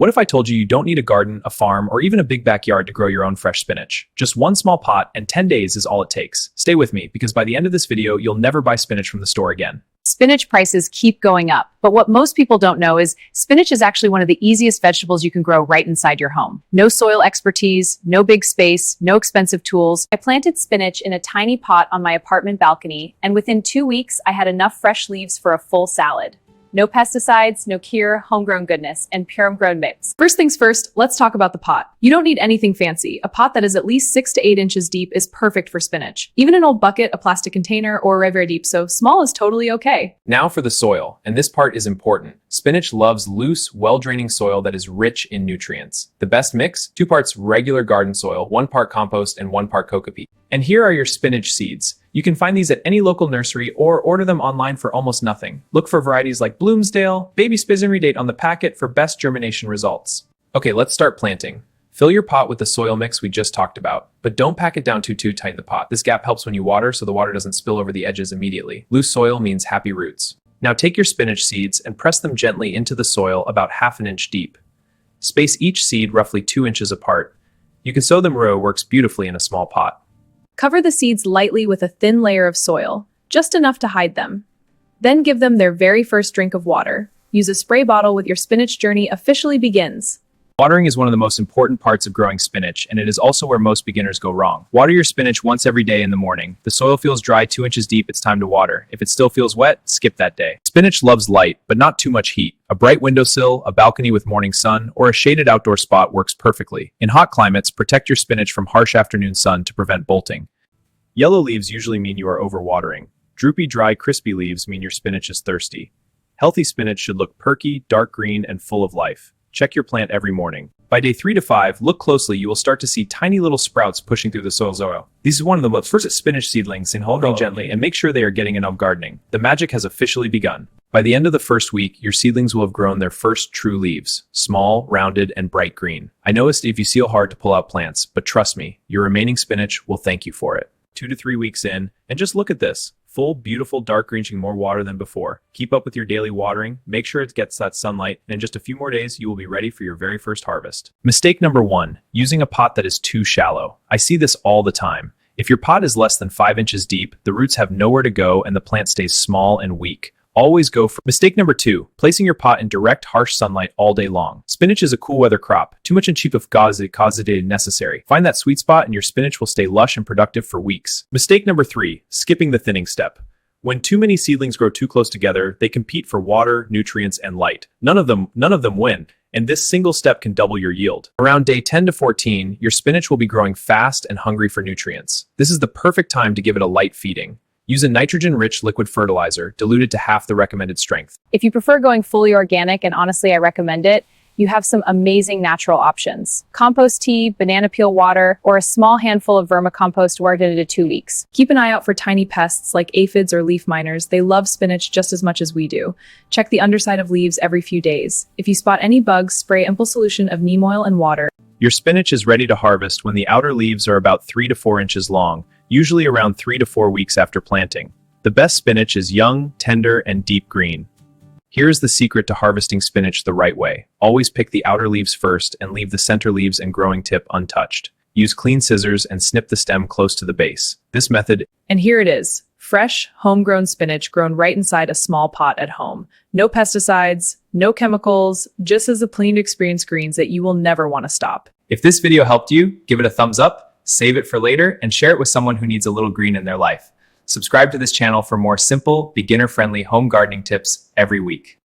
What if I told you you don't need a garden, a farm, or even a big backyard to grow your own fresh spinach? Just one small pot and 10 days is all it takes. Stay with me, because by the end of this video, you'll never buy spinach from the store again. Spinach prices keep going up, but what most people don't know is spinach is actually one of the easiest vegetables you can grow right inside your home. No soil expertise, no big space, no expensive tools. I planted spinach in a tiny pot on my apartment balcony, and within 2 weeks, I had enough fresh leaves for a full salad. No pesticides, no cure, homegrown goodness, and pure homegrown mix. First things first, let's talk about the pot. You don't need anything fancy. A pot that is at least 6 to 8 inches deep is perfect for spinach. Even an old bucket, a plastic container, or a very deep, so small is totally okay. Now for the soil, and this part is important. Spinach loves loose, well-draining soil that is rich in nutrients. The best mix? 2 parts regular garden soil, 1 part compost, and 1 part coco peat. And here are your spinach seeds. You can find these at any local nursery or order them online for almost nothing. Look for varieties like Bloomsdale, Baby Spizzenry date on the packet for best germination results. Okay, let's start planting. Fill your pot with the soil mix we just talked about, but don't pack it down too tight in the pot. This gap helps when you water so the water doesn't spill over the edges immediately. Loose soil means happy roots. Now take your spinach seeds and press them gently into the soil about 1/2 inch deep. Space each seed roughly 2 inches apart. You can sow them raw, works beautifully in a small pot. Cover the seeds lightly with a thin layer of soil, just enough to hide them. Then give them their very first drink of water. Use a spray bottle with your spinach journey officially begins. Watering is one of the most important parts of growing spinach, and it is also where most beginners go wrong. Water your spinach once every day in the morning. The soil feels dry 2 inches deep, it's time to water. If it still feels wet, skip that day. Spinach loves light, but not too much heat. A bright windowsill, a balcony with morning sun, or a shaded outdoor spot works perfectly. In hot climates, protect your spinach from harsh afternoon sun to prevent bolting. Yellow leaves usually mean you are overwatering. Droopy, dry, crispy leaves mean your spinach is thirsty. Healthy spinach should look perky, dark green, and full of life. Check your plant every morning. By day 3 to 5, look closely. You will start to see tiny little sprouts pushing through the soil. This is one of the most first spinach seedlings, and hold them gently and make sure they are getting enough gardening. The magic has officially begun. By the end of the first week, your seedlings will have grown their first true leaves, small, rounded, and bright green. I know it's if you seal hard to pull out plants, but trust me, your remaining spinach will thank you for it. 2 to 3 weeks in, and just look at this. Full, beautiful, dark green, more water than before. Keep up with your daily watering, make sure it gets that sunlight, and in just a few more days, you will be ready for your very first harvest. Mistake number 1, using a pot that is too shallow. I see this all the time. If your pot is less than 5 inches deep, the roots have nowhere to go and the plant stays small and weak. Always go for mistake number 2, placing your pot in direct, harsh sunlight all day long. Spinach is a cool weather crop. Too much and cheap of causative necessary. Find that sweet spot and your spinach will stay lush and productive for weeks. Mistake number 3, skipping the thinning step. When too many seedlings grow too close together, they compete for water, nutrients, and light. None of them win, and this single step can double your yield. Around day 10 to 14, your spinach will be growing fast and hungry for nutrients. This is the perfect time to give it a light feeding. Use a nitrogen-rich liquid fertilizer, diluted to half the recommended strength. If you prefer going fully organic, and honestly I recommend it, you have some amazing natural options. Compost tea, banana peel water, or a small handful of vermicompost worked into 2 weeks. Keep an eye out for tiny pests like aphids or leaf miners. They love spinach just as much as we do. Check the underside of leaves every few days. If you spot any bugs, spray ample solution of neem oil and water. Your spinach is ready to harvest when the outer leaves are about 3 to 4 inches long, usually around 3 to 4 weeks after planting. The best spinach is young, tender, and deep green. Here's the secret to harvesting spinach the right way. Always pick the outer leaves first and leave the center leaves and growing tip untouched. Use clean scissors and snip the stem close to the base. This method... And here it is. Fresh, homegrown spinach grown right inside a small pot at home. No pesticides, no chemicals, just as a clean experience greens that you will never want to stop. If this video helped you, give it a thumbs up, save it for later, and share it with someone who needs a little green in their life. Subscribe to this channel for more simple, beginner-friendly home gardening tips every week.